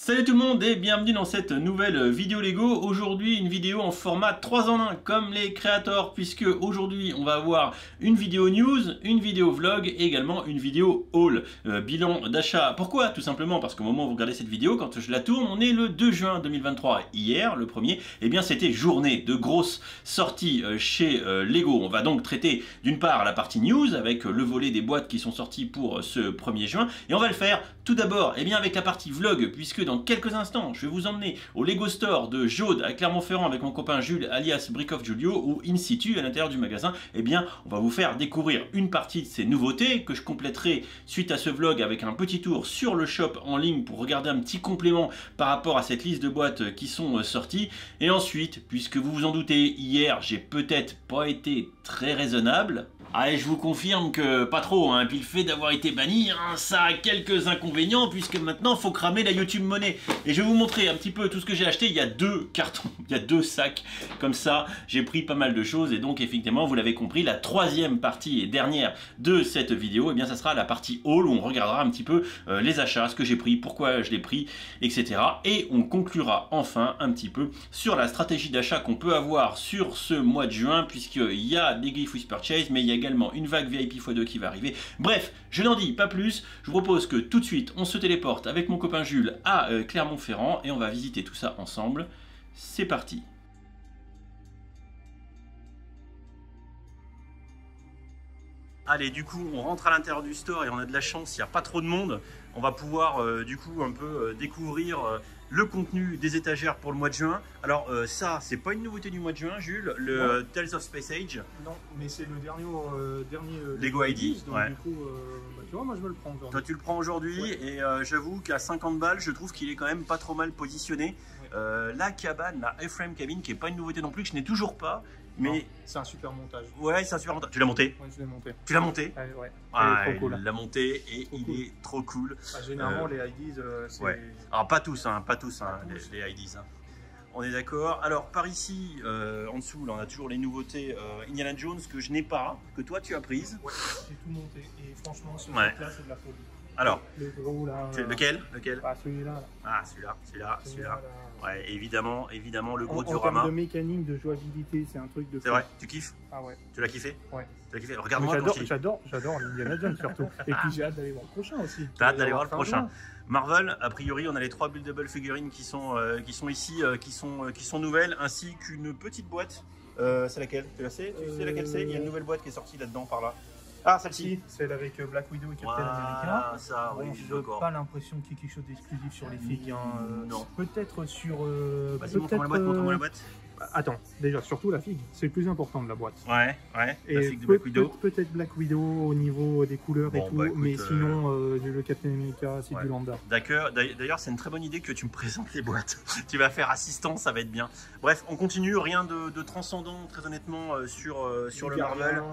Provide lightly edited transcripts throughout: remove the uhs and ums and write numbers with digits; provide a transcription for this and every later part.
Salut tout le monde et bienvenue dans cette nouvelle vidéo Lego. Aujourd'hui une vidéo en format 3 en 1 comme les créateurs, puisque aujourd'hui on va avoir une vidéo news, une vidéo vlog et également une vidéo haul, bilan d'achat. Pourquoi? Tout simplement parce qu'au moment où vous regardez cette vidéo, quand je la tourne, on est le 2 juin 2023. Hier, le premier, eh bien c'était journée de grosses sorties chez Lego. On va donc traiter d'une part la partie news avec le volet des boîtes qui sont sorties pour ce 1er juin, et on va le faire tout d'abord eh bien avec la partie vlog, puisque dans quelques instants, je vais vous emmener au Lego Store de Jaude à Clermont-Ferrand avec mon copain Jules alias Brick of Julio, où in situ à l'intérieur du magasin, eh bien, on va vous faire découvrir une partie de ces nouveautés que je compléterai suite à ce vlog avec un petit tour sur le shop en ligne pour regarder un petit complément par rapport à cette liste de boîtes qui sont sorties. Et ensuite, puisque vous vous en doutez, hier, j'ai peut-être pas été très raisonnable. Ah, et je vous confirme que pas trop, hein. Puis le fait d'avoir été banni, hein, ça a quelques inconvénients, puisque maintenant il faut cramer la YouTube Money. Et je vais vous montrer un petit peu tout ce que j'ai acheté. Il y a 2 cartons, il y a 2 sacs comme ça. J'ai pris pas mal de choses et donc effectivement, vous l'avez compris, la troisième partie et dernière de cette vidéo, eh bien ça sera la partie haul où on regardera un petit peu les achats, ce que j'ai pris, pourquoi je l'ai pris, etc. Et on conclura enfin un petit peu sur la stratégie d'achat qu'on peut avoir sur ce mois de juin, puisqu'il y a des Gift with Purchase, mais il y a également une vague VIP x2 qui va arriver. Bref, je n'en dis pas plus. Je vous propose que tout de suite, on se téléporte avec mon copain Jules à Clermont-Ferrand et on va visiter tout ça ensemble. C'est parti. Allez, du coup, on rentre à l'intérieur du store et on a de la chance, il n'y a pas trop de monde. On va pouvoir, du coup, un peu découvrir le contenu des étagères pour le mois de juin. Alors, ça, c'est pas une nouveauté du mois de juin, Jules, le Tales of Space Age. Non, mais c'est le dernier Lego ID. Donc, ouais. Du coup, tu vois, moi je me le prends aujourd'hui. Toi, tu le prends aujourd'hui, ouais. Et j'avoue qu'à 50 balles, je trouve qu'il est quand même pas trop mal positionné. Ouais. La cabane, la A-frame cabine, qui est pas une nouveauté non plus, que je n'ai toujours pas. Mais c'est un super montage. Ouais, c'est un super montage. Tu l'as monté? Ouais, je l'ai monté. Tu l'as monté? Ouais. Ah, trop cool. Il l'a monté et il est trop cool. Bah, généralement, les IDs, c'est... Ouais. Alors, pas tous, hein, les IDs. Hein. On est d'accord. Alors, par ici, en dessous, là, on a toujours les nouveautés Indiana Jones que je n'ai pas, que toi, tu as prises. Ouais, j'ai tout monté. Et franchement, ce ouais. truc-là, c'est de la folie. Alors, le gros, là, lequel? Ah, celui-là. Ah, celui-là. Ouais, évidemment, le gros en diorama. En termes de mécanique, de jouabilité, c'est un truc de fou. C'est vrai, tu kiffes? Ah ouais. Tu l'as kiffé? Ouais. Tu l'as kiffé? Regarde-moi quand J'adore l'Indiana Jones surtout. Et puis j'ai hâte d'aller voir le prochain aussi. T'as hâte d'aller voir le prochain. Marvel, a priori, on a les 3 buildable figurines qui sont ici, qui sont nouvelles, ainsi qu'une petite boîte. C'est laquelle? Tu sais laquelle c'est? Il y a une nouvelle boîte qui est sortie là-dedans, par là. Ah, celle-ci, celle avec Black Widow et Captain America. Ah, ça, oui, je n'ai pas l'impression qu'il y ait quelque chose d'exclusif sur les figues. Non. Peut-être sur. Vas-y, montre-moi la boîte. Attends, déjà, surtout la figue, c'est le plus important de la boîte. Ouais, et la figue de Black Widow. Peut-être Black Widow au niveau des couleurs et tout, bah, écoute, mais sinon, le Captain America, c'est du lambda. D'ailleurs, c'est une très bonne idée que tu me présentes les boîtes. Tu vas faire assistant, ça va être bien. Bref, on continue, rien de transcendant, très honnêtement, sur le Marvel.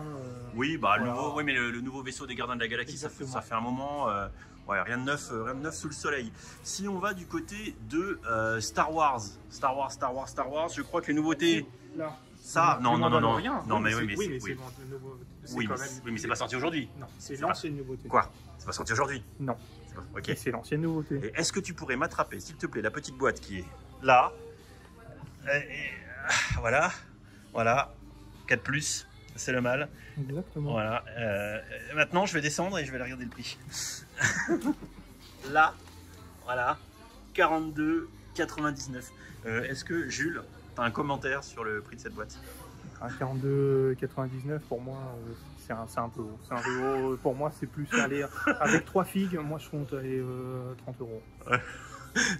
Oui, bah, voilà. Oui, mais le nouveau vaisseau des Gardiens de la Galaxie, ça fait un moment. Ouais, rien de neuf sous le soleil. Si on va du côté de Star Wars, je crois que les nouveautés... Là. Ça, non, mais oui, mais c'est pas sorti aujourd'hui. Non, c'est l'ancienne nouveauté. Quoi? C'est pas sorti aujourd'hui? Non. Ok. C'est l'ancienne nouveauté. Et est-ce que tu pourrais m'attraper, s'il te plaît, la petite boîte qui est là? Voilà. 4+. C'est le mal. Exactement. Voilà. Maintenant, je vais descendre et je vais aller regarder le prix. Là, voilà, 42,99. Est-ce que Jules, tu as un commentaire sur le prix de cette boîte? 42,99 pour moi, c'est un peu haut. C'est un peu haut. Pour moi, c'est plus aller avec 3 figues. Moi, je compte aller 30 €. Ouais.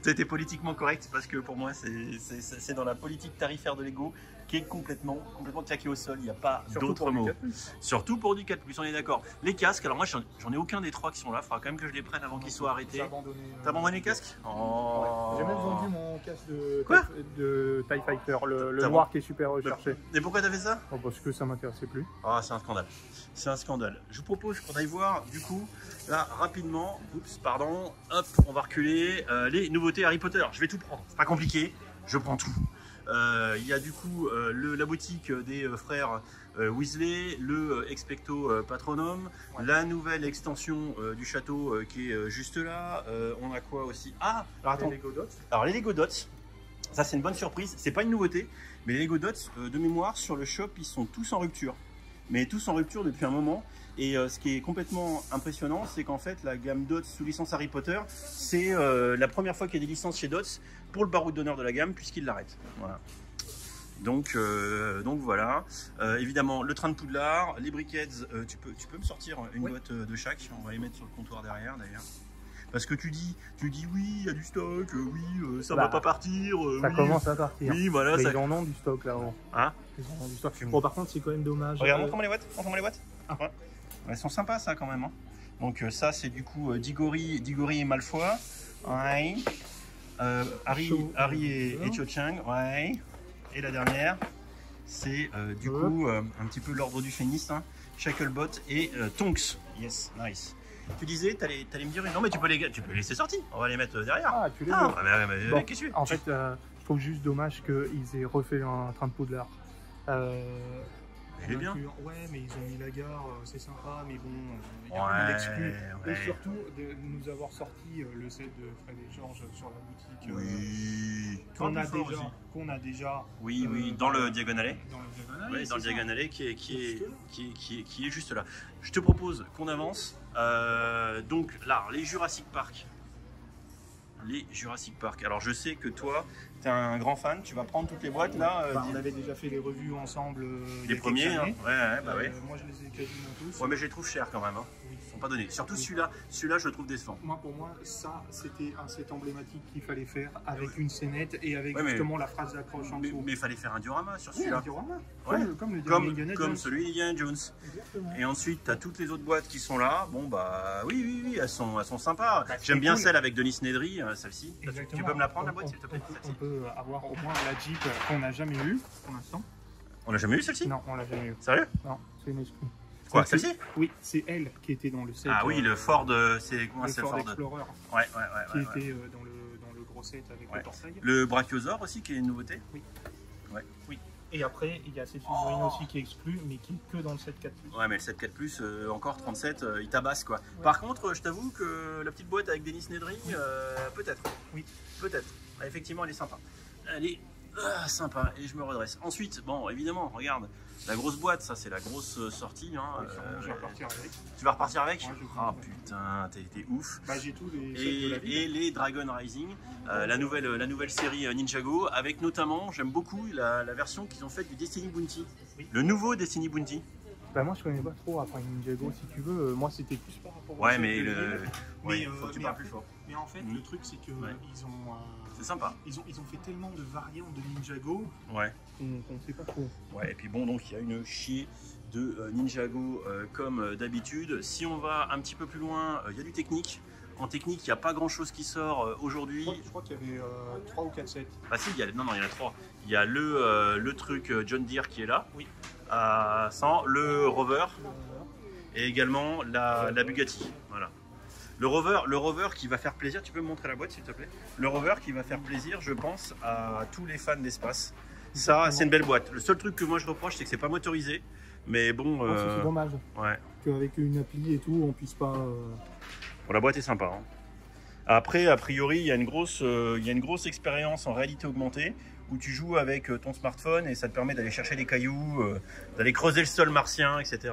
Tu as été politiquement correct parce que pour moi, c'est dans la politique tarifaire de Lego qui est complètement claqué au sol. Il n'y a pas d'autre mot. Surtout pour du 4+, on est d'accord. Les casques, alors moi, j'en ai aucun des 3 qui sont là. Il faudra quand même que je les prenne avant qu'ils soient arrêtés. T'as abandonné les casques? Oh. Ouais. J'ai même vendu mon casque de TIE Fighter, le noir qui est super recherché. Et pourquoi t'as fait ça? Parce que ça m'intéressait plus. Ah, c'est un scandale. C'est un scandale. Je vous propose qu'on aille voir, du coup, là, rapidement. Oups, pardon. Hop, on va reculer. Les nouveautés Harry Potter. Je vais tout prendre. C'est pas compliqué. Je prends tout. Il y a du coup la boutique des frères Weasley, le Expecto Patronum, la nouvelle extension du château qui est juste là. On a quoi aussi? Ah, alors attends. Les Lego Dots. Alors les Lego Dots, ça c'est une bonne surprise. C'est pas une nouveauté, mais les Lego Dots, de mémoire, sur le shop, ils sont tous en rupture. Mais tous en rupture depuis un moment. Et ce qui est complètement impressionnant, c'est qu'en fait, la gamme Dots sous licence Harry Potter, c'est la première fois qu'il y a des licences chez Dots pour le baroud d'honneur de la gamme, puisqu'ils l'arrêtent. Voilà. Donc voilà. Évidemment, le train de Poudlard, les briquettes, tu peux me sortir une boîte de chaque. On va les mettre sur le comptoir derrière, d'ailleurs. Parce que tu dis oui, il y a du stock, oui, ça va pas partir. Ça oui, commence à partir. Oui, voilà. Mais ça... ils en ont du stock là. Hein? Ils en ont du stock. Bon, par contre, c'est quand même dommage. Regarde, montre-moi les boîtes. Montre-moi les boîtes. Ah. Ouais. Elles sont sympas, ça, quand même. Hein. Donc, ça, c'est du coup Diggory et Malfoy. Ouais. Harry et Cho Chang. Ouais. Et la dernière, c'est du coup un petit peu l'ordre du Phénix. Hein. Shacklebot et Tonks. Yes, nice. Tu disais, t'allais me dire, non mais tu peux les laisser sortir, on va les mettre derrière. Ah, tu les veux. Bon, qu'est-ce que tu en fait, je trouve juste dommage qu'ils aient refait un train de Poudlard. Il est bien. Ouais, mais ils ont mis la gare, c'est sympa, mais bon, il y a rien d'exclu. Et surtout, de nous avoir sorti le set de Fred et George sur la boutique. Oui. Qu'on a déjà. Oui, dans le Diagon Alley. Dans le Diagon Alley. Oui, dans le Diagon Alley qui est juste là. Je te propose qu'on avance. Donc là, les Jurassic Park. Alors je sais que toi, tu es un grand fan, tu vas prendre toutes les boîtes là. On avait déjà fait les revues ensemble. Les premiers, hein. Ouais. Moi je les ai quasiment tous. Ouais, mais je les trouve chers quand même. Hein. Oui. Ils sont pas donnés. Surtout celui-là je le trouve décevant. Pour moi, ça c'était un set emblématique qu'il fallait faire avec une scénette et avec justement la phrase d'accroche en dessous. Mais il fallait faire un diorama sur celui-là. Un diorama. Ouais. Comme celui d'Indiana Jones. Exactement. Et ensuite, tu as toutes les autres boîtes qui sont là. Bon, bah oui, elles sont sympas. J'aime bien celle avec Denis Nedry, celle-ci. Tu peux me la prendre, la boîte, s'il te plaît? On peut avoir au moins la Jeep qu'on n'a jamais eue pour l'instant. On l'a jamais eu celle-ci? Non, on l'a jamais eu. Sérieux? Non, c'est une exclue. Quoi, celle-ci? Oui, c'est elle qui était dans le set. Ah oui, le Ford, c'est comment le Ford Explorer. Ouais. Qui était dans le gros set avec le portail. Le Brachiosaur aussi, qui est une nouveauté? Oui. Ouais. Oui. Et après, il y a cette figurine aussi qui est exclue, mais qui est que dans le 7.4+. Ouais, mais le 7.4+, encore 37, il tabasse quoi. Ouais. Par contre, je t'avoue que la petite boîte avec Denis Nedry, peut-être. Oui. Peut-être. Effectivement, elle est sympa. Elle est sympa, et je me redresse. Ensuite, bon, évidemment, regarde, la grosse boîte, ça c'est la grosse sortie. Hein, je vais repartir avec. Tu vas repartir avec? Ouais, oh putain, t'es ouf. Bah, j'ai tous les et les Dragon Rising, la nouvelle série Ninjago, avec notamment, j'aime beaucoup la version qu'ils ont faite du Destiny Bounty. Oui. Le nouveau Destiny Bounty. Bah moi je connais pas trop après Ninjago, si tu veux, moi c'était plus par rapport au mais faut que tu parles plus fort. Mais en fait le truc c'est que ils ont c'est sympa. Ils ont fait tellement de variantes de Ninjago qu'on ne sait pas trop. Ouais, et puis bon, donc il y a une chier de Ninjago comme d'habitude. Si on va un petit peu plus loin, il y a du technique. En technique, il n'y a pas grand chose qui sort aujourd'hui. Je crois qu'il y avait 3 ou 4 sets. Ah si, il y en a 3. Il y a le truc John Deere qui est là. Oui. Le Rover. Et également la Bugatti. Voilà. Le Rover qui va faire plaisir, tu peux me montrer la boîte s'il te plaît? Le Rover qui va faire plaisir, je pense, à tous les fans d'espace. Ça, c'est une belle boîte. Le seul truc que moi je reproche, c'est que c'est pas motorisé. Mais bon. C'est dommage. Ouais. Qu'avec une appli et tout, on puisse pas. Bon, la boîte est sympa. Hein. Après, a priori, il y a une grosse expérience en réalité augmentée où tu joues avec ton smartphone et ça te permet d'aller chercher des cailloux, d'aller creuser le sol martien, etc.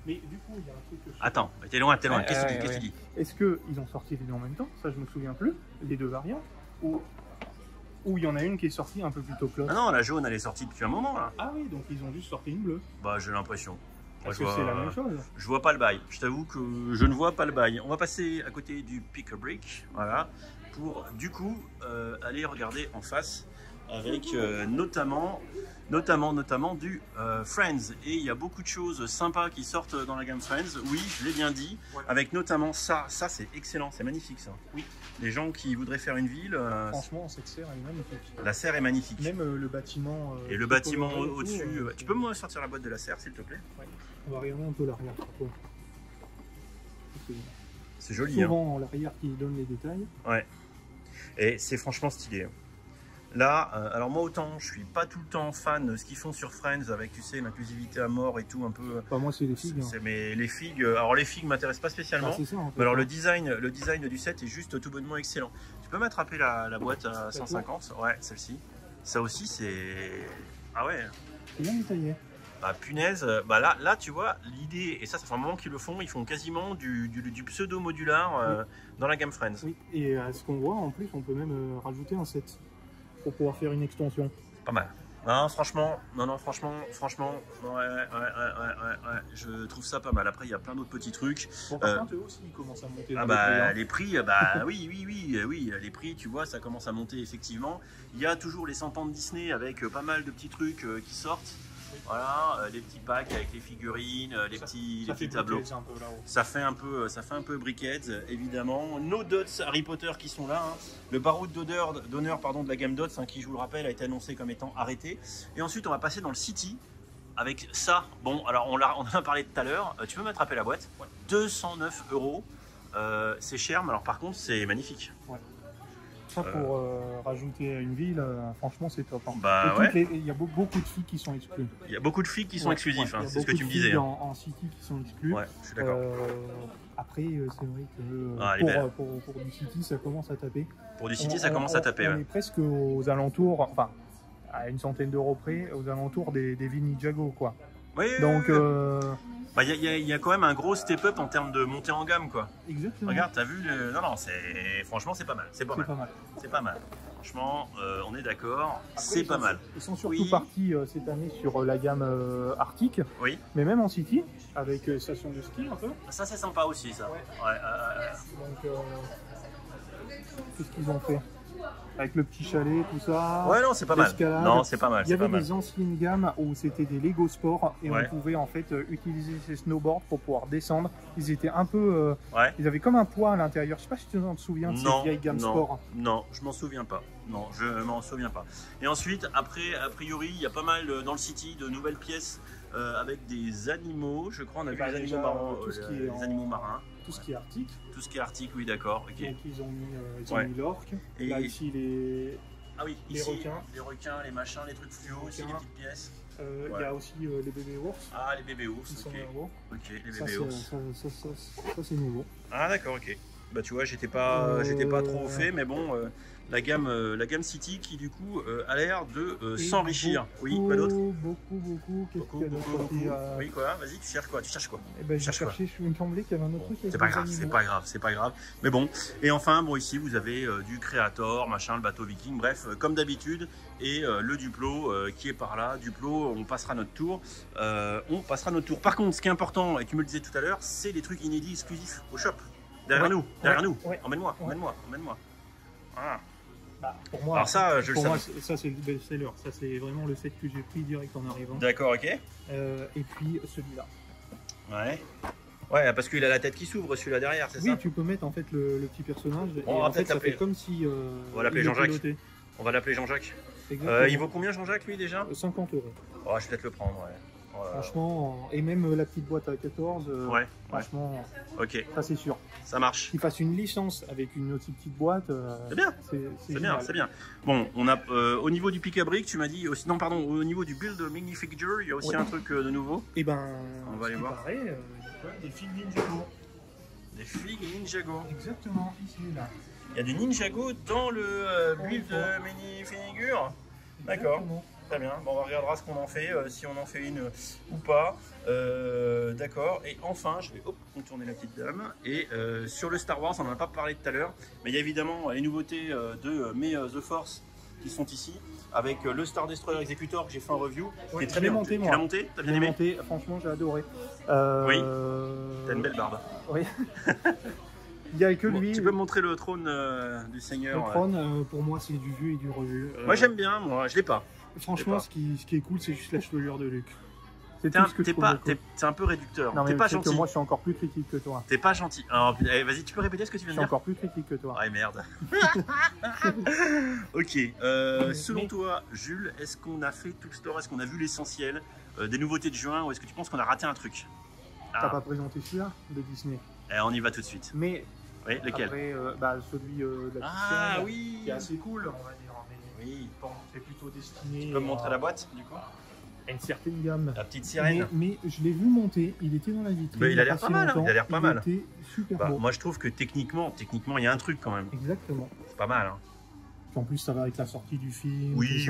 Mais du coup, il y a un truc que Attends, t'es loin. Qu'est-ce que tu dis? Est-ce qu'ils ont sorti les deux en même temps? Ça, je me souviens plus. Les deux variantes. Ou il y en a une qui est sortie un peu plus tôt que l'autre? Ah non, la jaune, elle est sortie depuis un moment là. Ah oui, donc ils ont juste sorti une bleue. Bah, j'ai l'impression. Parce que c'est la même chose. Je vois pas le bail. Je t'avoue que je ne vois pas le bail. On va passer à côté du Pick-a-Brick, voilà, pour du coup aller regarder en face avec notamment du Friends. Et il y a beaucoup de choses sympas qui sortent dans la gamme Friends. Oui, je l'ai bien dit. Ouais. Avec notamment ça c'est excellent, c'est magnifique ça. Oui. Les gens qui voudraient faire une ville. Franchement, cette serre est magnifique. La serre est magnifique. Même le bâtiment. Et le bâtiment au-dessus. Tu peux me sortir la boîte de la serre, s'il te plaît? Ouais. On va regarder un peu l'arrière. C'est joli. Souvent l'arrière qui donne les détails. Ouais. Et c'est franchement stylé. Là, alors moi autant, je suis pas tout le temps fan de ce qu'ils font sur Friends avec, tu sais, l'inclusivité à mort et tout un peu. Bah, moi c'est les figues. Mais les figues, alors les figues m'intéressent pas spécialement. Ah, ça, en fait, mais alors le design du set est juste tout bonnement excellent. Tu peux m'attraper la boîte à 150? Ouais, celle-ci. Ça aussi c'est... Ah ouais. C'est bien détaillé. Bah punaise, bah là tu vois l'idée, et ça fait un moment qu'ils le font, ils font quasiment du pseudo modular dans la gamme Friends. Oui, et à ce qu'on voit en plus on peut même rajouter un set pour pouvoir faire une extension. Pas mal. Non franchement, ouais, je trouve ça pas mal. Après il y a plein d'autres petits trucs. Bon, par contre eux aussi ils commencent à monter dans les prix, bah oui, les prix tu vois ça commence à monter effectivement. Il y a toujours les 100 ans de Disney avec pas mal de petits trucs qui sortent. Voilà, les petits packs avec les figurines, les petits tableaux. Ça fait un peu Brickheads, évidemment. Nos Dots Harry Potter qui sont là. Hein. Le baroud d'honneur de la gamme Dots, hein, qui je vous le rappelle a été annoncé comme étant arrêté. Et ensuite on va passer dans le City avec ça. Bon, alors on en a parlé tout à l'heure. Tu peux m'attraper la boîte? 209 €. C'est cher, mais alors par contre c'est magnifique. Ouais. Ça pour rajouter une ville, franchement c'est top. Hein. Bah ouais. Il y a beaucoup de filles qui sont exclues. Il y a beaucoup de filles qui sont exclusives, hein, c'est ce que tu me disais. En City qui sont exclues. Ouais, je suis d'accord. Après c'est vrai que pour du City ça commence à taper. Pour du City ça commence à taper. On est presque aux alentours, enfin à une centaine d'euros près, aux alentours des villes Ninjago quoi. Oui. Donc bah, y a quand même un gros step-up en termes de montée en gamme, quoi. Exactement. Regarde, t'as vu le... Non, franchement, c'est pas mal. C'est pas mal. Franchement, on est d'accord. C'est pas mal. Ils sont surtout partis cette année sur la gamme Arctique. Oui. Mais même en City, avec station de ski un peu. Ça, c'est sympa aussi, ça. Ouais. Donc, qu'est-ce qu'ils ont fait? Avec le petit chalet, tout ça. Ouais, non, c'est pas mal. Non, c'est pas mal. Il y avait des anciennes gammes où c'était des Lego Sport et on pouvait en fait utiliser ces snowboards pour pouvoir descendre. Ils étaient un peu. Ils avaient comme un poids à l'intérieur. Je sais pas si tu t'en souviens de ces vieilles gammes sport. Non, je m'en souviens pas. Non, je m'en souviens pas. Et ensuite, après, a priori, il y a pas mal dans le City de nouvelles pièces avec des animaux. Je crois on a vu les animaux marins. Les animaux marins. Tout ce qui est arctique. Tout ce qui est arctique, oui, d'accord. Okay. Donc ils ont mis l'orque. Et là, ici, les requins. Les requins, les machins, les trucs fluo, aussi les petites pièces. Il y a aussi les bébés ours. Ah, les bébés ours, ok. Ok, les bébés ours. Ça c'est nouveau. Ah, d'accord, ok. Bah, tu vois, j'étais pas trop au fait, mais bon, la gamme City qui, du coup, a l'air de s'enrichir. Oui, quoi d'autre? Beaucoup. Qu'est-ce qu'il y a d'autre? Oui, quoi? Vas-y, tu cherches quoi? Eh ben, j'ai cherché, il me semblait qu'il y avait un autre truc. C'est pas grave. Mais bon, et enfin, bon, ici, vous avez du Creator, machin, le bateau viking, bref, comme d'habitude, et le Duplo qui est par là. Duplo, on passera notre tour. Par contre, ce qui est important, et tu me le disais tout à l'heure, c'est les trucs inédits exclusifs au shop. Derrière nous. Emmène-moi. Voilà. Bah, pour moi, alors ça, je le savais. Ça c'est le best-seller. Ça c'est vraiment le set que j'ai pris direct en arrivant. D'accord, ok. Et puis celui-là. Ouais, parce qu'il a la tête qui s'ouvre, celui-là derrière, c'est ça? Oui, tu peux mettre en fait le petit personnage. On va peut-être l'appeler. Comme si. On va l'appeler Jean-Jacques. On va l'appeler Jean-Jacques. Il vaut combien Jean-Jacques lui déjà? 50 €. Oh, je vais peut-être le prendre, ouais. Franchement, et même la petite boîte à 14, franchement, ok, ça c'est sûr. Ça marche. Qu'il fasse une licence avec une aussi petite boîte, c'est bien. C'est bien. Bon, on a au niveau du pick à briques, tu m'as dit aussi, non pardon, au niveau du build minifigure, il y a aussi un truc de nouveau. Et ben, on va aller voir. Paraît, des figues Ninjago. Des figues Ninjago. Exactement, ici là. Il y a du Ninjago dans le build minifigure. D'accord. Très bien, bon, on regardera ce qu'on en fait, si on en fait une ou pas. D'accord, et enfin, je vais contourner la petite dame. Et sur le Star Wars, on n'en a pas parlé tout à l'heure, mais il y a évidemment les nouveautés de mes The Force qui sont ici, avec le Star Destroyer Executor que j'ai fait en review. Ouais, très bien monté, moi. Tu l'as monté? T'as bien aimé? Franchement, j'ai adoré. Oui, t'as une belle barbe. Oui. Il n'y a que lui. Tu peux me montrer le trône du Seigneur? Le trône, pour moi, c'est du vu et du revu. Moi, j'aime bien, moi, je l'ai pas. Franchement, ce qui est cool, c'est juste la chevelure de Luke. C'est un peu réducteur. Non, mais t'es pas gentil. Que moi, je suis encore plus critique que toi. T'es pas gentil. Alors, vas-y, tu peux répéter ce que tu viens de dire? Je suis encore plus critique que toi. Ouais, merde. Ok. Selon toi, Jules, est-ce qu'on a fait tout le store? Est-ce qu'on a vu l'essentiel des nouveautés de juin? Ou est-ce que tu penses qu'on a raté un truc? T'as pas présenté celui-là de Disney? On y va tout de suite. Mais oui, lequel? après, celui de la Disney, qui est assez cool, on va dire. Oui, bon. C'est plutôt destiné. Tu peux me montrer la boîte du coup? À une certaine gamme. La petite sirène. Mais je l'ai vu monter, il était dans la vitrine. Mais il a l'air pas mal, il a l'air pas mal. Il était super beau. Moi je trouve que techniquement, il y a un truc quand même. Exactement. C'est pas mal. Hein. En plus, ça va avec la sortie du film. Oui.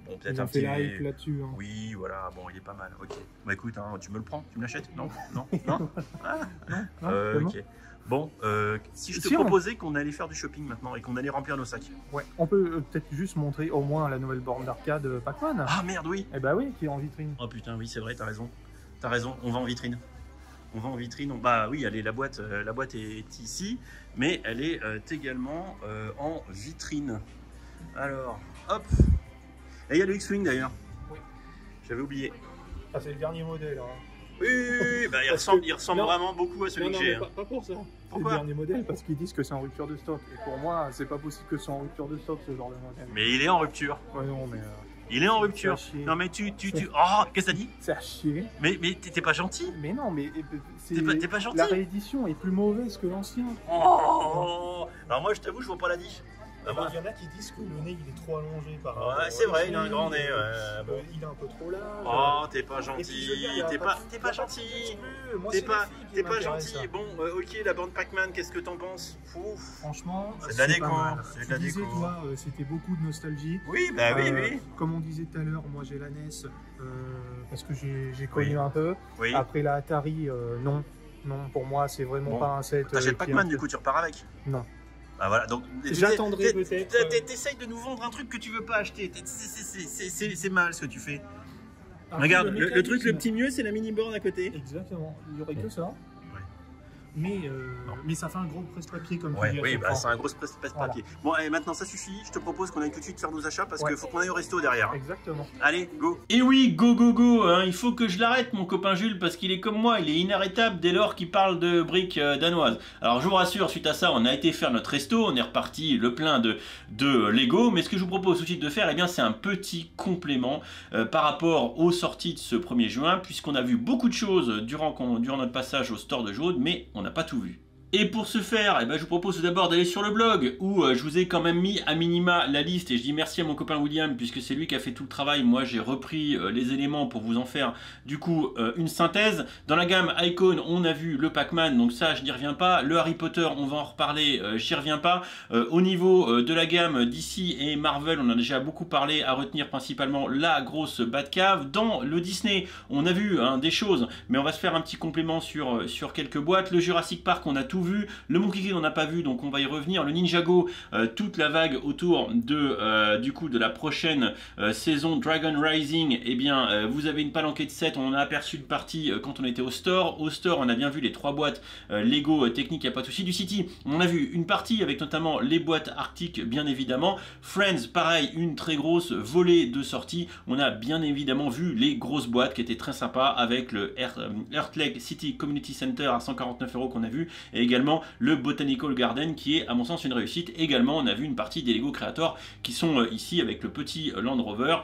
Bon, peut-être un petit. là-dessus. Hein. Oui, voilà. Bon, il est pas mal. Ok. Bah écoute, hein, tu me le prends, tu me l'achètes? Non. Ok. Bon, si je te proposais qu'on allait faire du shopping maintenant et qu'on allait remplir nos sacs. Ouais. On peut peut-être juste montrer au moins la nouvelle borne d'arcade Pac-Man. Ah merde, oui. Eh bah oui, qui est en vitrine. Oh putain, oui, c'est vrai, t'as raison. T'as raison. On va en vitrine. Bah oui, allez, la boîte est ici, mais elle est également en vitrine. Alors, hop. Et il y a le X-Wing d'ailleurs. Oui. J'avais oublié. Ah, c'est le dernier modèle. Hein. Oui, bah, il ressemble vraiment beaucoup à celui que j'ai. Pas pour ça. C'est le Pourquoi? dernier modèle parce qu'ils disent que c'est en rupture de stock. Et pour moi, c'est pas possible que ce soit en rupture de stock ce genre de modèle. Mais il est en rupture. Ouais, non, mais. Il est en rupture. Non, mais tu. Oh, qu'est-ce que t'as dit? C'est à chier. Mais t'es pas gentil. Mais non, mais. T'es pas gentil. La réédition est plus mauvaise que l'ancien. Oh. Alors, moi, je t'avoue, je vois pas la diff. Il y en a qui disent que le nez il est trop allongé par rapport. Ouais, c'est vrai, il a un grand nez. Bon. Il est un peu trop large. Oh, t'es pas gentil. T'es pas gentil. T'es pas gentil. Bon, ok, la bande Pac-Man, qu'est-ce que t'en penses? Franchement, c'est de la déco. C'est de la déco. Toi, c'était beaucoup de nostalgie. Oui, bah oui. Comme on disait tout à l'heure, moi j'ai la NES parce que j'ai connu un peu. Oui. Après la Atari, non. Non, pour moi, c'est vraiment pas un set. T'achètes Pac-Man, du coup, tu repars avec? Non. Ah voilà, donc j'attendrai peut-être. T'essayes de nous vendre un truc que tu veux pas acheter. C'est mal ce que tu fais. Regarde, le truc le petit mieux, c'est la mini board à côté. Exactement, il n'y aurait que ça. Mais ça fait un gros presse-papier comme tu dis. Oui, bah, c'est un gros presse-papier. Voilà. Bon, et maintenant ça suffit. Je te propose qu'on aille tout de suite faire nos achats parce qu'il faut qu'on aille au resto derrière. Exactement. Allez, go. Et oui, go hein. Il faut que je l'arrête, mon copain Jules, parce qu'il est comme moi. Il est inarrêtable dès lors qu'il parle de briques danoises. Alors, je vous rassure, suite à ça, on a été faire notre resto. On est reparti le plein de Lego. Mais ce que je vous propose tout de suite de faire, eh bien, c'est un petit complément par rapport aux sorties de ce 1er juin, puisqu'on a vu beaucoup de choses durant notre passage au store de Jaude, mais on n'a pas tout vu. Et pour ce faire, eh ben, je vous propose tout d'abord d'aller sur le blog où je vous ai quand même mis à minima la liste et je dis merci à mon copain William puisque c'est lui qui a fait tout le travail. Moi j'ai repris les éléments pour vous en faire du coup une synthèse. Dans la gamme Icon, on a vu le Pac-Man, donc ça je n'y reviens pas. Le Harry Potter, on va en reparler, j'y reviens pas. Au niveau de la gamme DC et Marvel, on a déjà beaucoup parlé, à retenir principalement la grosse Batcave. Dans le Disney, on a vu des choses, mais on va se faire un petit complément sur quelques boîtes. Le Jurassic Park, on a tout vu. Le Monkey Kid on n'a pas vu, donc on va y revenir. Le Ninjago, toute la vague autour du coup de la prochaine saison Dragon Rising, eh bien vous avez une palanquée de 7, on en a aperçu une partie quand on était au store. Au store on a bien vu les 3 boîtes Lego technique, il n'y a pas de souci. Du City on a vu une partie avec notamment les boîtes Arctic bien évidemment. Friends pareil, une très grosse volée de sorties. On a bien évidemment vu les grosses boîtes qui étaient très sympas avec le Earthleg City Community Center à 149 € qu'on a vu, et également le Botanical Garden qui est à mon sens une réussite. Également on a vu une partie des Lego Creator qui sont ici avec le petit Land Rover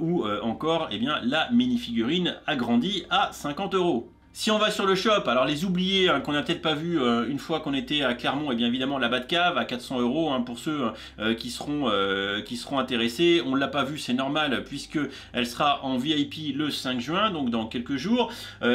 ou encore eh bien, la mini-figurine agrandie à 50 €. Si on va sur le shop, alors les oubliés qu'on n'a peut-être pas vu une fois qu'on était à Clermont, et bien évidemment la Batcave à 400 € pour ceux qui seront intéressés. On ne l'a pas vu, c'est normal puisque elle sera en VIP le 5 juin, donc dans quelques jours.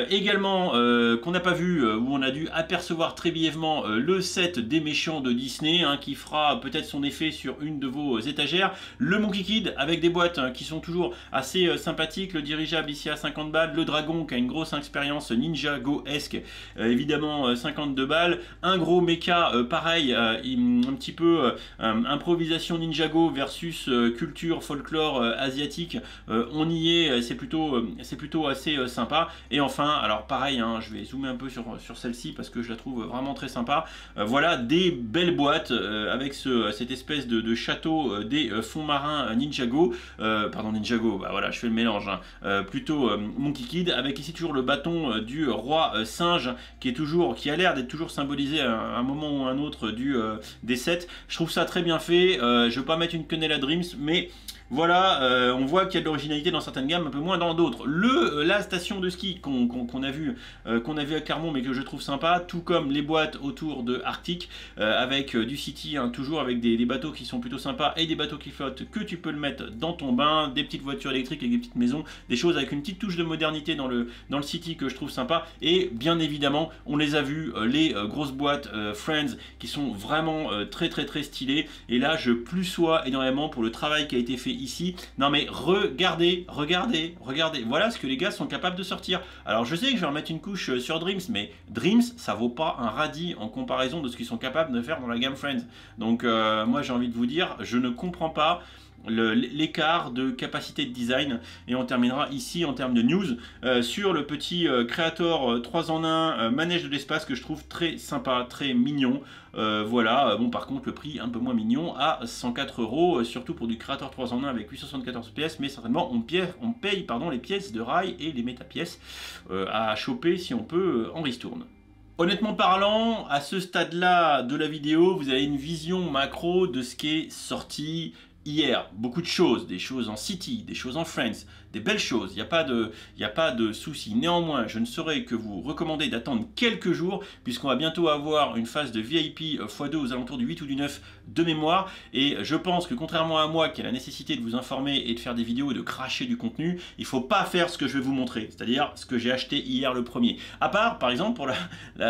Également qu'on n'a pas vu, où on a dû apercevoir très brièvement le set des méchants de Disney qui fera peut-être son effet sur une de vos étagères. Le Monkey Kid avec des boîtes qui sont toujours assez sympathiques. Le dirigeable ici à 50 balles. Le dragon qui a une grosse expérience Ninjago-esque, évidemment 52 balles. Un gros mecha pareil, un petit peu improvisation Ninjago versus culture folklore asiatique. On y est, c'est plutôt assez sympa. Et enfin, alors pareil, je vais zoomer un peu sur celle-ci parce que je la trouve vraiment très sympa. Voilà des belles boîtes avec cette espèce de château des fonds marins Ninjago. Pardon, Ninjago, bah voilà, je fais le mélange. Plutôt Monkey Kid avec ici toujours le bâton du roi singe qui a l'air d'être toujours symbolisé à un moment ou un autre des sets. Je trouve ça très bien fait. Je ne veux pas mettre une quenelle à Dreams, mais Voilà, on voit qu'il y a de l'originalité dans certaines gammes, un peu moins dans d'autres. La station de ski qu'on a vu à Clermont, mais que je trouve sympa, tout comme les boîtes autour de Arctic, avec du City, hein, toujours avec des bateaux qui sont plutôt sympas et des bateaux qui flottent que tu peux le mettre dans ton bain, des petites voitures électriques et des petites maisons, des choses avec une petite touche de modernité dans le City que je trouve sympa. Et bien évidemment, on les a vus, les grosses boîtes Friends qui sont vraiment très stylées. Et là, je plus sois énormément pour le travail qui a été fait ici. Non mais regardez, voilà ce que les gars sont capables de sortir. Alors je sais que je vais remettre une couche sur Dreams, mais Dreams ça vaut pas un radis en comparaison de ce qu'ils sont capables de faire dans la gamme Friends. Donc moi j'ai envie de vous dire, je ne comprends pas l'écart de capacité de design. Et on terminera ici en termes de news sur le petit Creator 3 en 1 manège de l'espace que je trouve très sympa, très mignon. Voilà, bon par contre le prix un peu moins mignon à 104 €, surtout pour du Creator 3 en 1 avec 874 pièces, mais certainement on paye pardon, les pièces de rail et les métapièces à choper si on peut en ristourne. Honnêtement parlant, à ce stade-là de la vidéo, vous avez une vision macro de ce qui est sorti hier. Beaucoup de choses, des choses en City, des choses en Friends, des belles choses, il n'y a pas de souci. Néanmoins, je ne saurais que vous recommander d'attendre quelques jours, puisqu'on va bientôt avoir une phase de VIP x2 aux alentours du 8 ou du 9 de mémoire. Et je pense que contrairement à moi, qui a la nécessité de vous informer et de faire des vidéos et de cracher du contenu, il ne faut pas faire ce que je vais vous montrer, c'est-à-dire ce que j'ai acheté hier le premier. À part, par exemple, pour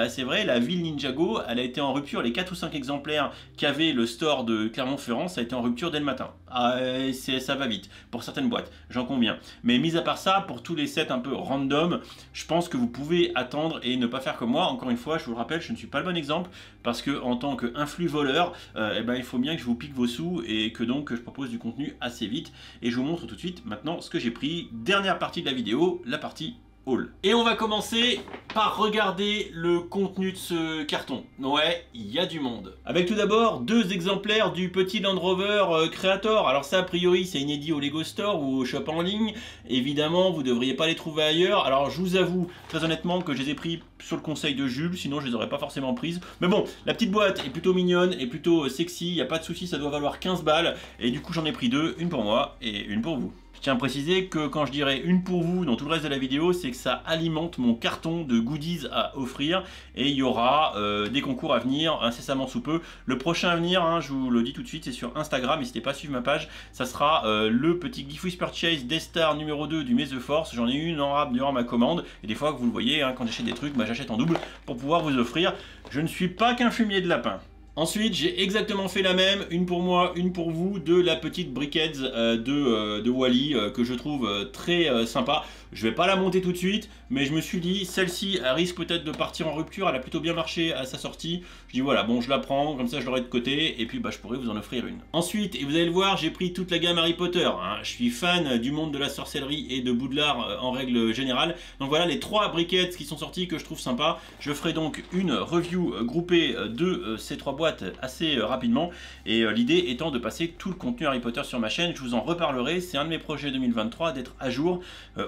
c'est vrai, la ville Ninjago, elle a été en rupture, les 4 ou 5 exemplaires qu'avait le store de Clermont-Ferrand, ça a été en rupture dès le matin. Ça va vite, pour certaines boîtes, j'en conviens. Mais mis à part ça, pour tous les sets un peu random, je pense que vous pouvez attendre et ne pas faire comme moi. Encore une fois, je vous le rappelle, je ne suis pas le bon exemple, parce que en tant qu'influx voleur, il faut bien que je vous pique vos sous et que donc je propose du contenu assez vite. Et je vous montre tout de suite maintenant ce que j'ai pris. Dernière partie de la vidéo, la partie haul. Et on va commencer par regarder le contenu de ce carton. Ouais, il y a du monde. Avec tout d'abord 2 exemplaires du petit Land Rover Creator. Alors ça, a priori, c'est inédit au Lego Store ou au shop en ligne. Évidemment, vous ne devriez pas les trouver ailleurs. Alors je vous avoue, très honnêtement, que je les ai pris sur le conseil de Jules, sinon je les aurais pas forcément prises. Mais bon, la petite boîte est plutôt mignonne et plutôt sexy. Il n'y a pas de souci, ça doit valoir 15 balles. Et du coup, j'en ai pris 2, une pour moi et une pour vous. Je tiens à préciser que quand je dirais une pour vous dans tout le reste de la vidéo, c'est que ça alimente mon carton de goodies à offrir et il y aura des concours à venir incessamment sous peu. Le prochain à venir, hein, je vous le dis tout de suite, c'est sur Instagram, n'hésitez pas à suivre ma page, ça sera le petit Gift Purchase Death Star numéro 2 du Maze the Force. J'en ai eu une en rap durant ma commande et des fois, vous le voyez, hein, quand j'achète des trucs, j'achète en double pour pouvoir vous offrir. Je ne suis pas qu'un fumier de lapin. Ensuite, j'ai exactement fait la même, une pour moi, une pour vous, de la petite Brickheads de Wally que je trouve très sympa. Je vais pas la monter tout de suite, mais je me suis dit, celle-ci, elle risque peut-être de partir en rupture, elle a plutôt bien marché à sa sortie. Je dis voilà, bon, je la prends, comme ça je l'aurai de côté, et puis je pourrais vous en offrir une. Ensuite, et vous allez le voir, j'ai pris toute la gamme Harry Potter. Hein. Je suis fan du monde de la sorcellerie et de Poudlard en règle générale. Donc voilà les 3 Brickheads qui sont sortis que je trouve sympa. Je ferai donc une review groupée de ces 3 boîtes assez rapidement. Et l'idée étant de passer tout le contenu Harry Potter sur ma chaîne. Je vous en reparlerai, c'est un de mes projets 2023 d'être à jour,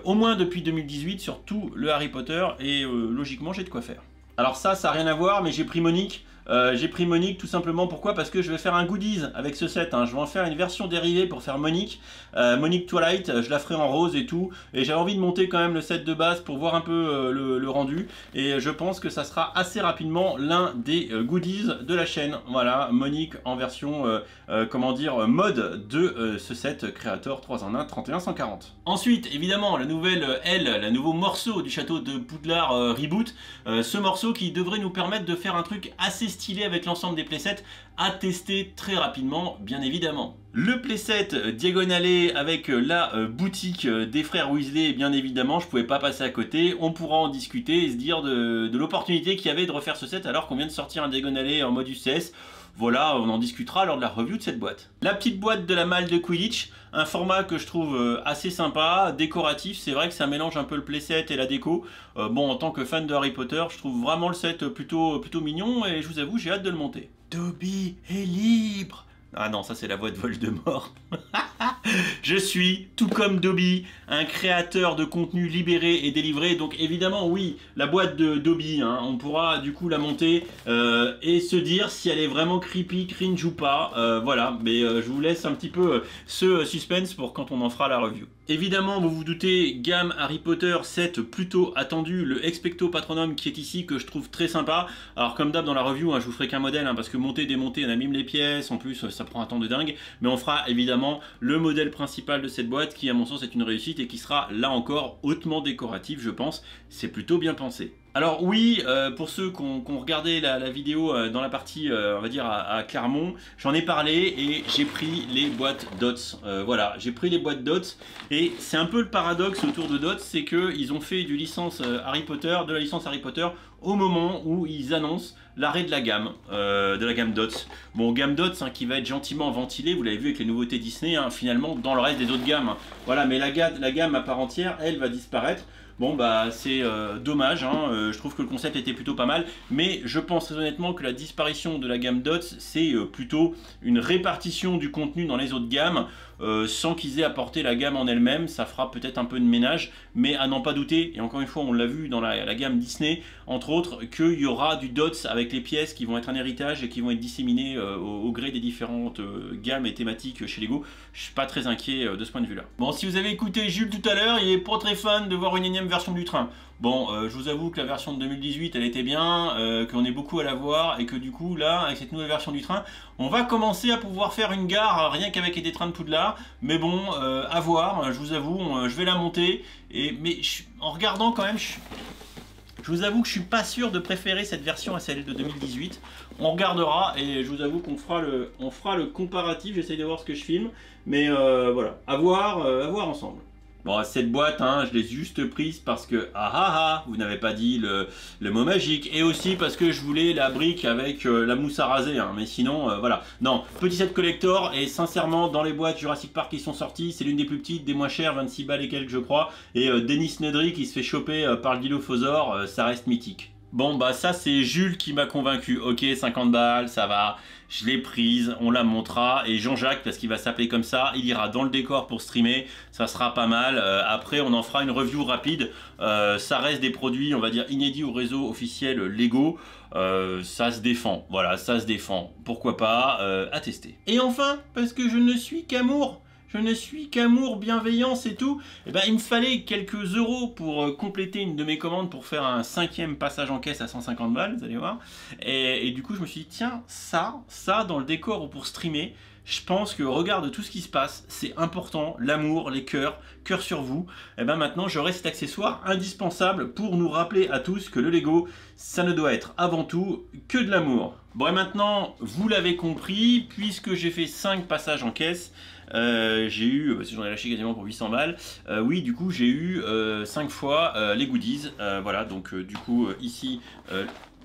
au moins depuis 2018 sur tout le Harry Potter et logiquement j'ai de quoi faire. Alors ça n'a rien à voir, mais j'ai pris Monique. J'ai pris Monique tout simplement pourquoi? Parce que je vais faire un goodies avec ce set, hein. Je vais en faire une version dérivée pour faire Monique. Monique Twilight, je la ferai en rose et tout. Et j'avais envie de monter quand même le set de base pour voir un peu le rendu. Et je pense que ça sera assez rapidement l'un des goodies de la chaîne. Voilà, Monique en version, comment dire, mode de ce set Creator 3 en 1 3140. Ensuite, évidemment, la nouvelle le nouveau morceau du château de Poudlard Reboot. Ce morceau qui devrait nous permettre de faire un truc assez stylé avec l'ensemble des playsets à tester très rapidement, bien évidemment. Le playset diagonalé avec la boutique des frères Weasley, bien évidemment, je pouvais pas passer à côté. On pourra en discuter et se dire de l'opportunité qu'il y avait de refaire ce set alors qu'on vient de sortir un diagonalé en mode UCS. Voilà, on en discutera lors de la review de cette boîte. La petite boîte de la malle de Quidditch, un format que je trouve assez sympa, décoratif. C'est vrai que ça mélange un peu le playset et la déco. Bon, en tant que fan de Harry Potter, je trouve vraiment le set plutôt mignon et je vous avoue, j'ai hâte de le monter. Dobby est libre! Ah non, ça c'est la voix de Voldemort. Je suis, tout comme Dobby, un créateur de contenu libéré et délivré. Donc évidemment, oui, la boîte de Dobby, hein, on pourra du coup la monter et se dire si elle est vraiment creepy, cringe ou pas. Voilà, mais je vous laisse un petit peu ce suspense pour quand on en fera la review. Évidemment, vous vous doutez, gamme Harry Potter 7 plutôt attendu, le Expecto Patronum qui est ici, que je trouve très sympa. Alors comme d'hab dans la review, hein, je vous ferai qu'un modèle, hein, parce que monter, démonter, on abîme les pièces, en plus ça prend un temps de dingue. Mais on fera évidemment le modèle principal de cette boîte qui à mon sens est une réussite et qui sera là encore hautement décoratif, je pense. C'est plutôt bien pensé. Alors oui, pour ceux qui ont regardé la vidéo dans la partie, on va dire, à Clermont, j'en ai parlé et j'ai pris les boîtes Dots. Voilà, j'ai pris les boîtes Dots et c'est un peu le paradoxe autour de Dots, c'est qu'ils ont fait de la licence Harry Potter au moment où ils annoncent l'arrêt de la gamme Dots. Bon, gamme Dots hein, qui va être gentiment ventilée, vous l'avez vu avec les nouveautés Disney, hein, finalement dans le reste des autres gammes. Voilà, mais la gamme à part entière, elle va disparaître. Bon bah c'est dommage, hein. Je trouve que le concept était plutôt pas mal, mais je pense très honnêtement que la disparition de la gamme Dots, c'est plutôt une répartition du contenu dans les autres gammes, sans qu'ils aient apporté la gamme en elle-même. Ça fera peut-être un peu de ménage, mais à n'en pas douter, et encore une fois on l'a vu dans la gamme Disney, entre autres, qu'il y aura du Dots avec les pièces qui vont être un héritage et qui vont être disséminées au gré des différentes gammes et thématiques chez Lego. Je suis pas très inquiet de ce point de vue là. Bon, si vous avez écouté Jules tout à l'heure, il est pas très fan de voir une énième version du train. Bon, je vous avoue que la version de 2018 elle était bien, qu'on est beaucoup à la voir et que du coup là, avec cette nouvelle version du train, on va commencer à pouvoir faire une gare rien qu'avec les trains de Poudlard. Mais bon, à voir, je vous avoue, je vais la monter. Mais en regardant quand même, je vous avoue que je suis pas sûr de préférer cette version à celle de 2018. On regardera et je vous avoue qu'on fera le comparatif. J'essaie de voir ce que je filme, mais voilà, à voir ensemble. Bon, cette boîte, hein, je l'ai juste prise parce que, vous n'avez pas dit le mot magique. Et aussi parce que je voulais la brique avec la mousse à raser. Hein, mais sinon, voilà. Non, petit set collector. Et sincèrement, dans les boîtes Jurassic Park qui sont sorties, c'est l'une des plus petites, des moins chères, 26 balles et quelques, je crois. Et Dennis Nedry qui se fait choper par le Dilophosaure, ça reste mythique. Bon, bah ça, c'est Jules qui m'a convaincu. Ok, 50 balles, ça va. Je l'ai prise, on la montrera. Et Jean-Jacques, parce qu'il va s'appeler comme ça, il ira dans le décor pour streamer. Ça sera pas mal. Après, on en fera une review rapide. Ça reste des produits, on va dire, inédits au réseau officiel Lego. Ça se défend. Voilà, ça se défend. Pourquoi pas, à tester. Et enfin, parce que je ne suis qu'amour. Je ne suis qu'amour, bienveillance et tout. Et ben, il me fallait quelques euros pour compléter une de mes commandes pour faire un 5e passage en caisse à 150 balles, vous allez voir. Et du coup, je me suis dit, tiens, ça dans le décor ou pour streamer, je pense que regarde tout ce qui se passe, c'est important, l'amour, les cœurs, cœur sur vous. Et ben maintenant, j'aurai cet accessoire indispensable pour nous rappeler à tous que le Lego, ça ne doit être avant tout que de l'amour. Bon, et maintenant, vous l'avez compris, puisque j'ai fait 5 passages en caisse, j'ai eu, si j'en ai lâché quasiment pour 800 balles, oui, du coup, j'ai eu 5 fois les goodies. Voilà, donc du coup, ici,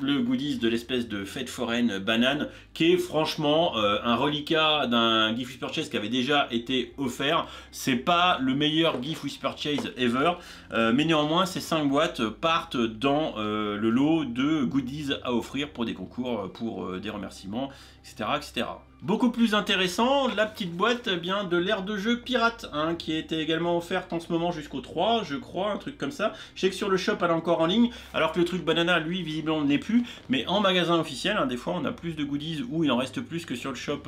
le goodies de l'espèce de fête foraine banane, qui est franchement un reliquat d'un gift with purchase qui avait déjà été offert. C'est pas le meilleur gift with purchase ever, mais néanmoins ces 5 boîtes partent dans le lot de goodies à offrir pour des concours, pour des remerciements, etc., etc. Beaucoup plus intéressant, la petite boîte bien de l'aire de jeu pirate, hein, qui était également offerte en ce moment jusqu'au 3, je crois, un truc comme ça. Je sais que sur le shop elle est encore en ligne, alors que le truc banana, lui, visiblement ne l'est plus. Mais en magasin officiel, hein, des fois on a plus de goodies où il en reste plus que sur le shop,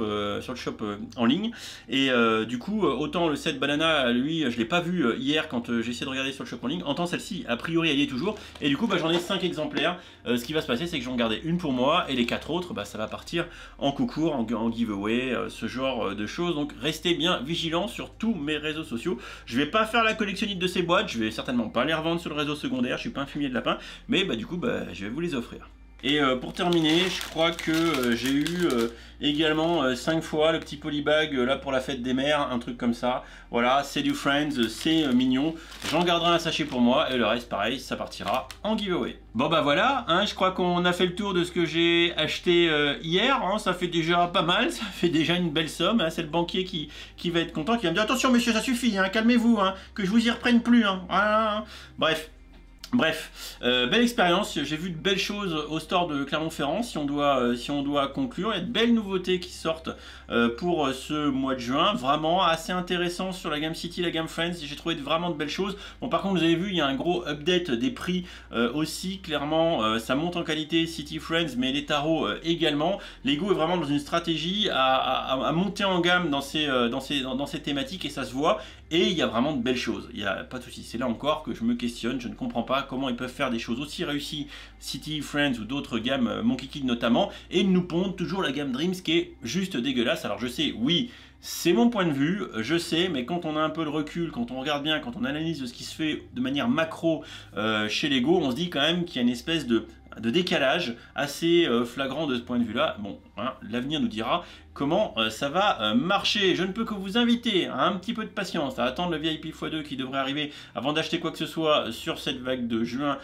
en ligne. Et du coup, autant le set banana, lui, je l'ai pas vu hier quand j'ai essayé de regarder sur le shop en ligne. Autant celle-ci, a priori, elle y est toujours. Et du coup, bah, j'en ai 5 exemplaires. Ce qui va se passer, c'est que j'en gardais une pour moi et les 4 autres, bah, ça va partir en concours, en giveaway, ce genre de choses. Donc restez bien vigilants sur tous mes réseaux sociaux. Je vais pas faire la collectionnite de ces boîtes, je vais certainement pas les revendre sur le réseau secondaire, je suis pas un fumier de lapin, mais bah, du coup bah, je vais vous les offrir. Et pour terminer, je crois que j'ai eu également 5 fois le petit polybag là pour la fête des mères, un truc comme ça. Voilà, c'est du Friends, c'est mignon. J'en garderai un sachet pour moi et le reste pareil, ça partira en giveaway. Bon bah voilà, hein, je crois qu'on a fait le tour de ce que j'ai acheté hier, hein, ça fait déjà pas mal, ça fait déjà une belle somme, hein, c'est le banquier qui va être content, qui va me dire attention monsieur ça suffit, hein, calmez-vous, hein, que je vous y reprenne plus. Hein. Voilà. Bref. Bref, belle expérience, j'ai vu de belles choses au store de Clermont-Ferrand si on doit conclure. Il y a de belles nouveautés qui sortent pour ce mois de juin, vraiment assez intéressant sur la gamme City, la gamme Friends, j'ai trouvé vraiment de belles choses. Bon, par contre vous avez vu, il y a un gros update des prix aussi, clairement ça monte en qualité City Friends, mais les tarots également. Lego est vraiment dans une stratégie à monter en gamme dans ces thématiques et ça se voit. Et il y a vraiment de belles choses, il n'y a pas de souci. C'est là encore que je me questionne, je ne comprends pas comment ils peuvent faire des choses aussi réussies, City, Friends ou d'autres gammes, Monkey Kid notamment, et ils nous pondent toujours la gamme Dreams qui est juste dégueulasse. Alors je sais, oui, c'est mon point de vue, je sais, mais quand on a un peu de recul, quand on regarde bien, quand on analyse ce qui se fait de manière macro chez Lego, on se dit quand même qu'il y a une espèce de décalage assez flagrant de ce point de vue-là. Bon, hein, l'avenir nous dira comment ça va marcher. Je ne peux que vous inviter à un petit peu de patience, à attendre le VIP x2 qui devrait arriver avant d'acheter quoi que ce soit sur cette vague de juin.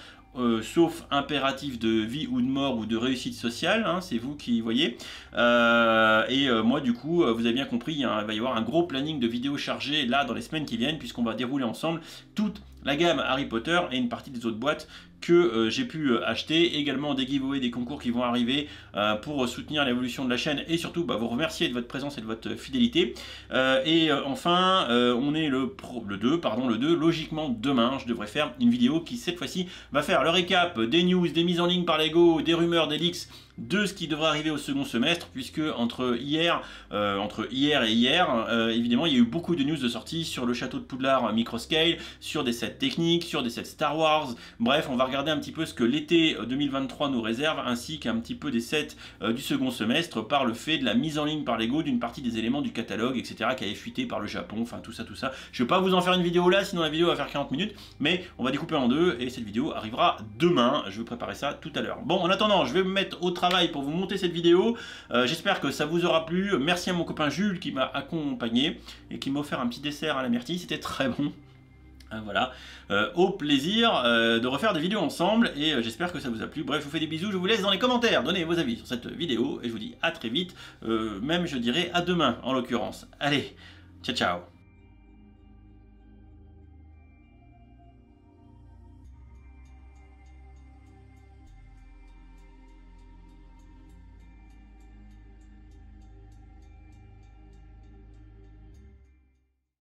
Sauf impératif de vie ou de mort ou de réussite sociale, hein, c'est vous qui voyez. Moi du coup, vous avez bien compris, il va y avoir un gros planning de vidéos chargées là dans les semaines qui viennent, puisqu'on va dérouler ensemble toute la gamme Harry Potter et une partie des autres boîtes que j'ai pu acheter, également des giveaways, des concours qui vont arriver pour soutenir l'évolution de la chaîne et surtout vous remercier de votre présence et de votre fidélité. Enfin, on est le 2, logiquement demain, je devrais faire une vidéo qui cette fois-ci va faire le récap des news, des mises en ligne par Lego, des rumeurs, des leaks, de ce qui devrait arriver au second semestre, puisque entre hier et hier, évidemment, il y a eu beaucoup de news de sortie sur le château de Poudlard Microscale, sur des sets techniques, sur des sets Star Wars. Bref, on va regarder un petit peu ce que l'été 2023 nous réserve, ainsi qu'un petit peu des sets du second semestre par le fait de la mise en ligne par Lego d'une partie des éléments du catalogue, etc., qui avait fuité par le Japon, enfin tout ça. Je ne vais pas vous en faire une vidéo là, sinon la vidéo va faire 40 minutes, mais on va découper en deux et cette vidéo arrivera demain. Je vais préparer ça tout à l'heure. Bon, en attendant, je vais me mettre au travail pour vous monter cette vidéo. J'espère que ça vous aura plu. Merci à mon copain Jules qui m'a accompagné et qui m'a offert un petit dessert à la myrtille, c'était très bon. Voilà, au plaisir de refaire des vidéos ensemble et j'espère que ça vous a plu. Bref, je vous fais des bisous, je vous laisse dans les commentaires, donnez vos avis sur cette vidéo et je vous dis à très vite, même je dirais à demain en l'occurrence. Allez, ciao ciao.